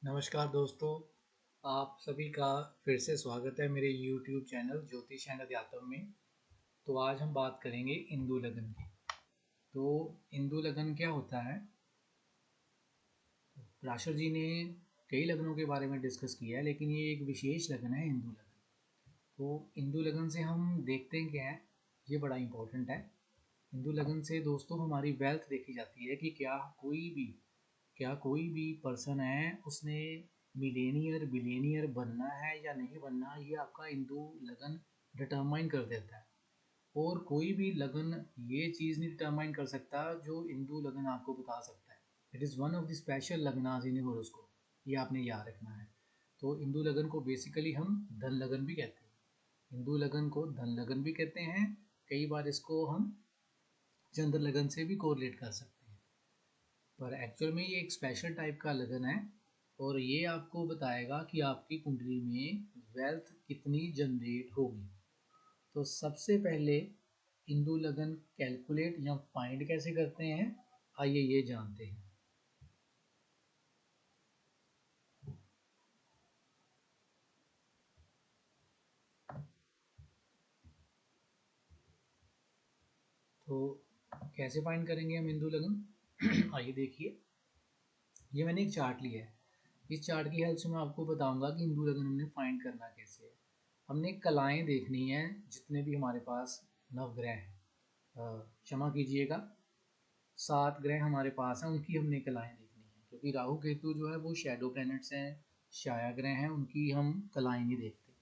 नमस्कार दोस्तों, आप सभी का फिर से स्वागत है मेरे YouTube चैनल ज्योतिष एंड अध्यात्म में। तो आज हम बात करेंगे इंदु लगन की। तो इंदु लगन क्या होता है? राशर जी ने कई लगनों के बारे में डिस्कस किया है, लेकिन ये एक विशेष लगन है इंदु लगन। तो इंदु लगन से हम देखते हैं क्या है, ये बड़ा इंपॉर्टेंट है। इंदु लगन से दोस्तों हमारी वेल्थ देखी जाती है कि क्या कोई भी पर्सन है उसने मिलेनियर बिलियनियर बनना है या नहीं बनना, ये आपका इंदु लगन डिटरमाइन कर देता है। और कोई भी लगन ये चीज़ नहीं डिटरमाइन कर सकता जो इंदु लगन आपको बता सकता है। It is one of the special लगनाज इन होरोस्कोप, ये आपने याद रखना है। तो इंदु लगन को बेसिकली हम धन लगन भी कहते हैं। इंदु लगन को धन लगन भी कहते हैं। कई बार इसको हम चंद्र लगन से भी कोरिलेट कर सकते हैं, पर एक्चुअल में ये एक स्पेशल टाइप का लगन है और ये आपको बताएगा कि आपकी कुंडली में वेल्थ कितनी जनरेट होगी। तो सबसे पहले इंदु लगन कैलकुलेट या फाइंड कैसे करते हैं, आइए ये जानते हैं। तो कैसे फाइंड करेंगे हम इंदु लगन आइए देखिए, ये मैंने एक चार्ट लिया है। इस चार्ट की हेल्प से मैं आपको बताऊंगा कि इंदु लगन हमने फाइंड करना कैसे है। हमने कलाएं देखनी है, जितने भी हमारे पास नवग्रह हैं, क्षमा कीजिएगा 7 ग्रह हमारे पास हैं, उनकी हमने कलाएं देखनी है। क्योंकि राहु केतु जो है वो शैडो प्लैनेट्स हैं, छाया ग्रह हैं, उनकी हम कलाएं नहीं देखते।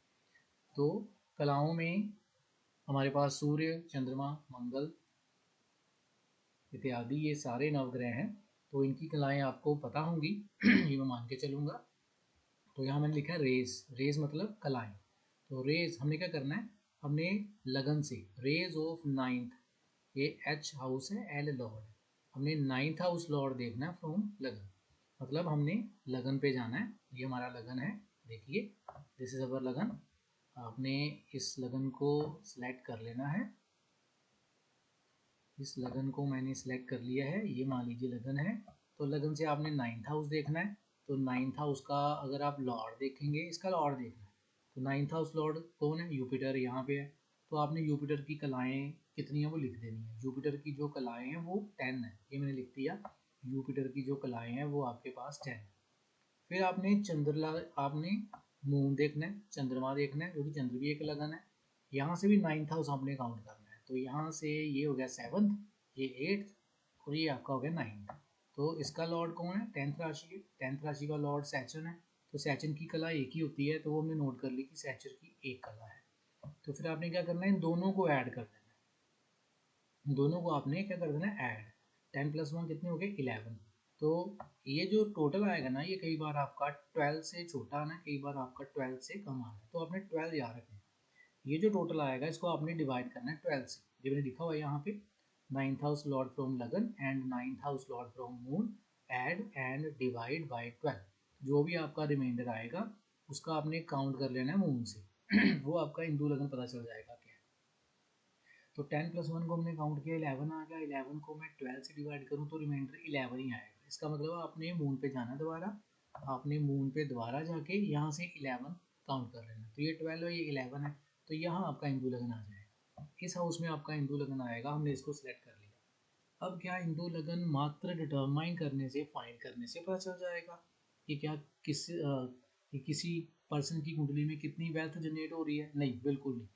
तो कलाओं में हमारे पास सूर्य, चंद्रमा, मंगल इत्यादि ये सारे नवग्रह हैं। तो इनकी कलाएं आपको पता होंगी ये मैं मान के चलूँगा। तो यहाँ मैंने लिखा है रेज मतलब कलाएं। तो रेज हमने क्या करना है, हमने लगन से रेज ऑफ नाइन्थ, ये एच हाउस है, एल लॉर्ड, हमने नाइन्थ हाउस लॉर्ड देखना है फ्रॉम लगन। मतलब हमने लगन पे जाना है, ये हमारा लगन है, देखिए दिस इज अवर लगन। आपने इस लगन को सिलेक्ट कर लेना है। इस लगन को मैंने सिलेक्ट कर लिया है, ये मान लीजिए लगन है। तो लगन से आपने नाइन्थ हाउस देखना है। तो नाइन्थ हाउस का अगर आप लॉर्ड देखेंगे, इसका लॉर्ड देखना है। तो नाइन्थ हाउस लॉर्ड कौन है? यूपिटर यहाँ पे है। तो आपने यूपिटर की कलाएं कितनी है वो लिख देनी है। यूपिटर की जो कलाएं हैं वो 10 है, ये मैंने लिख दिया। यूपिटर की जो कलाएं हैं वो आपके पास 10 है। फिर आपने मून देखना है, चंद्रमा देखना है, क्योंकि चंद्र भी एक लगन है। यहाँ से भी नाइन्थ हाउस आपने काउंट करना है। तो यहाँ से ये हो गया 7th, ये 8th और ये आपका हो गया 9th। तो इसका लॉर्ड कौन है? 10th राशि है। 10th राशि का लॉर्ड सैचर्न है। तो सैचर्न की कला एक ही होती है, तो वो हमने नोट कर ली कि सैचर की एक कला है। तो फिर आपने क्या करना है, इन दोनों को ऐड कर देना है। दोनों को आपने क्या कर देना है, ऐड। 10 + 1 कितने हो गए? 11। तो ये जो टोटल आएगा ना, ये कई बार आपका 12 से छोटा आना है, कई बार आपका 12 से कम आना है। तो आपने 12 याद रखना है। ये जो टोटल आएगा इसको आपने डिवाइड करना है 12 से। जो मैंने लिखा हुआ है यहाँ पे, 9th हाउस लॉर्ड फ्रॉम लगन and 9th house Lord from moon, add and divide by 12। जो भी आपका रिमाइंडर आएगा उसका आपने काउंट कर लेना है मून से वो आपका इंदु लगन पता चल जाएगा क्या है। तो 10 + 1 को हमने काउंट किया, 11 आ गया। 11 को मैं 12 से डिवाइड करूँ तो रिमाइंडर 11 ही आएगा। इसका मतलब आपने मून पे जाना दोबारा, आपने मून पे दोबारा जाके यहाँ से 11 काउंट कर लेना। तो ये 12 है, ये 11 है, तो यहाँ आपका इंदु लगन आ जाएगा। इस हाउस में आपका इंदु लगन आएगा, हमने इसको सिलेक्ट कर लिया। अब क्या इंदु लगन मात्र डिटरमाइन करने से, फाइंड करने से पता चल जाएगा कि क्या कि किसी पर्सन की कुंडली में कितनी वेल्थ जनरेट हो रही है? नहीं, बिल्कुल नहीं।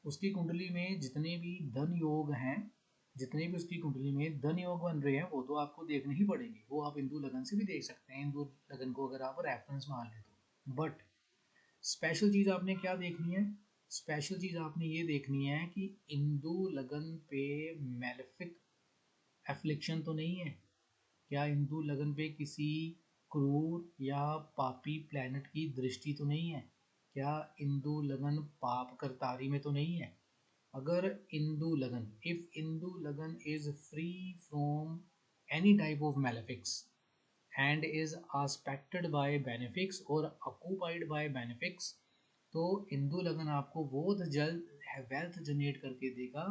उसकी कुंडली में जितने भी धन योग हैं, जितने भी उसकी कुंडली में धन योग बन रहे हैं, वो तो आपको देखने ही पड़ेंगे। वो आप इंदु लगन से भी देख सकते हैं, इंदु लगन को अगर आप रेफरेंस मान लें तो। बट स्पेशल चीज़ आपने क्या देखनी है? स्पेशल चीज़ आपने ये देखनी है कि इंदु लगन पे मेलेफिक एफ्लिक्शन तो नहीं है। क्या इंदु लगन पे किसी क्रूर या पापी प्लैनेट की दृष्टि तो नहीं है? क्या इंदु लगन पाप करतारी में तो नहीं है? अगर इंदु लगन, इफ इंदु लगन is free from any type of malefics and is aspected by benefics और occupied by benefics, तो इंदु लगन आपको बहुत जल्द वेल्थ जनरेट करके देगा।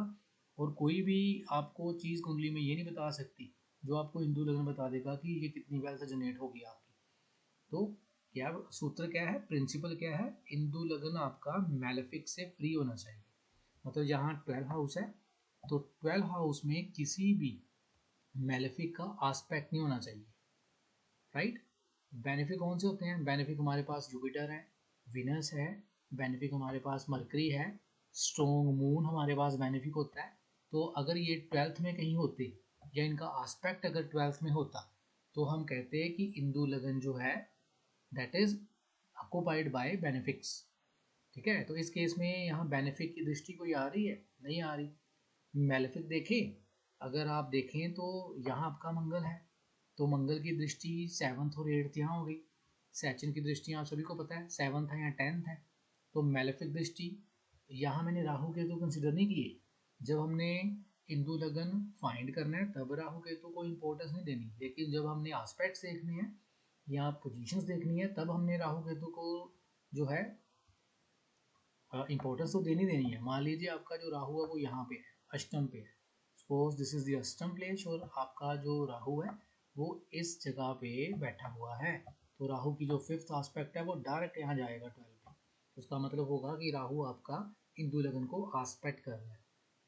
और कोई भी आपको चीज़ कुंडली में ये नहीं बता सकती जो आपको इंदु लगन बता देगा कि ये कितनी वेल्थ जनरेट होगी आपकी। तो क्या सूत्र क्या है, प्रिंसिपल क्या है, इंदु लगन आपका मैलेफिक से फ्री होना चाहिए। मतलब यहाँ 12 हाउस है तो 12 हाउस में किसी भी मैलेफिक का आस्पेक्ट नहीं होना चाहिए, राइट। बेनिफिक कौन से होते हैं, बेनिफिक हमारे पास जुपिटर है, विनस है, बेनिफिक हमारे पास मरकरी है, स्ट्रॉन्ग मून हमारे पास बेनिफिक होता है। तो अगर ये 12th में कहीं होते या इनका आस्पेक्ट अगर 12th में होता तो हम कहते हैं कि इंदु लगन जो है दैट इज ऑक्युपाइड बाय बेनिफिक्स। ठीक है, तो इस केस में यहाँ बेनिफिक की दृष्टि कोई आ रही है, नहीं आ रही। मेलेफिक देखें, अगर आप देखें तो यहाँ आपका मंगल है, तो मंगल की दृष्टि 7th और 8th यहाँ हो गई। सैचन की दृष्टि आप सभी को पता है 7th है या 10th है। तो मेलेफिक दृष्टि यहाँ मैंने राहु केतु कंसिडर नहीं किए। जब हमने इंदु लगन फाइंड करना है तब राहु केतु को इम्पोर्टेंस नहीं देनी, लेकिन जब हमने आस्पेक्ट्स देखने हैं या पोजीशंस देखनी है तब हमने राहु केतु को जो है इंपॉर्टेंस तो देनी देनी है। मान लीजिए आपका जो राहु है वो यहाँ पे है, अष्टम पे है, सपोज दिस इज द अष्टम प्लेस और आपका जो राहु है वो इस जगह पे बैठा हुआ है। तो राहु की जो 5th आस्पेक्ट है वो डायरेक्ट यहाँ जाएगा 12 पे। तो उसका मतलब होगा कि राहु आपका इंदु लगन को आस्पेक्ट कर रहा है।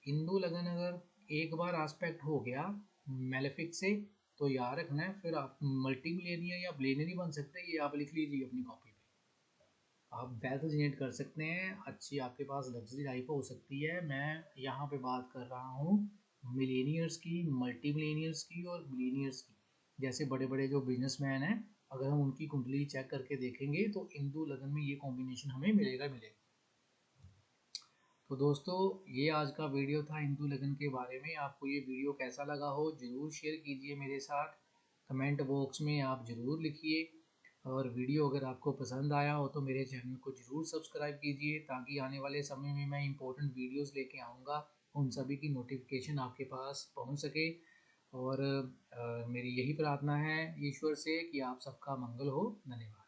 इंदु लगन अगर एक बार आस्पेक्ट हो गया मेलेफिक से तो याद रखना है फिर आप मल्टी मिलेनियर या ब्लेनियर बन सकते हैं। ये आप लिख लीजिए अपनी कॉपी पे। आप वेल्थ जनरेट कर सकते हैं, अच्छी आपके पास लग्जरी लाइफ हो सकती है। मैं यहाँ पे बात कर रहा हूँ मिलेनियर्स की, मल्टी मिलेनियर्स की और मिलेनियर्स की। जैसे बड़े बड़े जो बिजनेसमैन हैं अगर हम उनकी कुंडली चेक करके देखेंगे तो इंदु लगन में ये कॉम्बिनेशन हमें मिलेगा मिलेगा। तो दोस्तों ये आज का वीडियो था इंदु लगन के बारे में। आपको ये वीडियो कैसा लगा हो ज़रूर शेयर कीजिए मेरे साथ, कमेंट बॉक्स में आप ज़रूर लिखिए। और वीडियो अगर आपको पसंद आया हो तो मेरे चैनल को ज़रूर सब्सक्राइब कीजिए ताकि आने वाले समय में मैं इंपॉर्टेंट वीडियोस लेके आऊँगा, उन सभी की नोटिफिकेशन आपके पास पहुँच सके। और मेरी यही प्रार्थना है ईश्वर से कि आप सबका मंगल हो। धन्यवाद।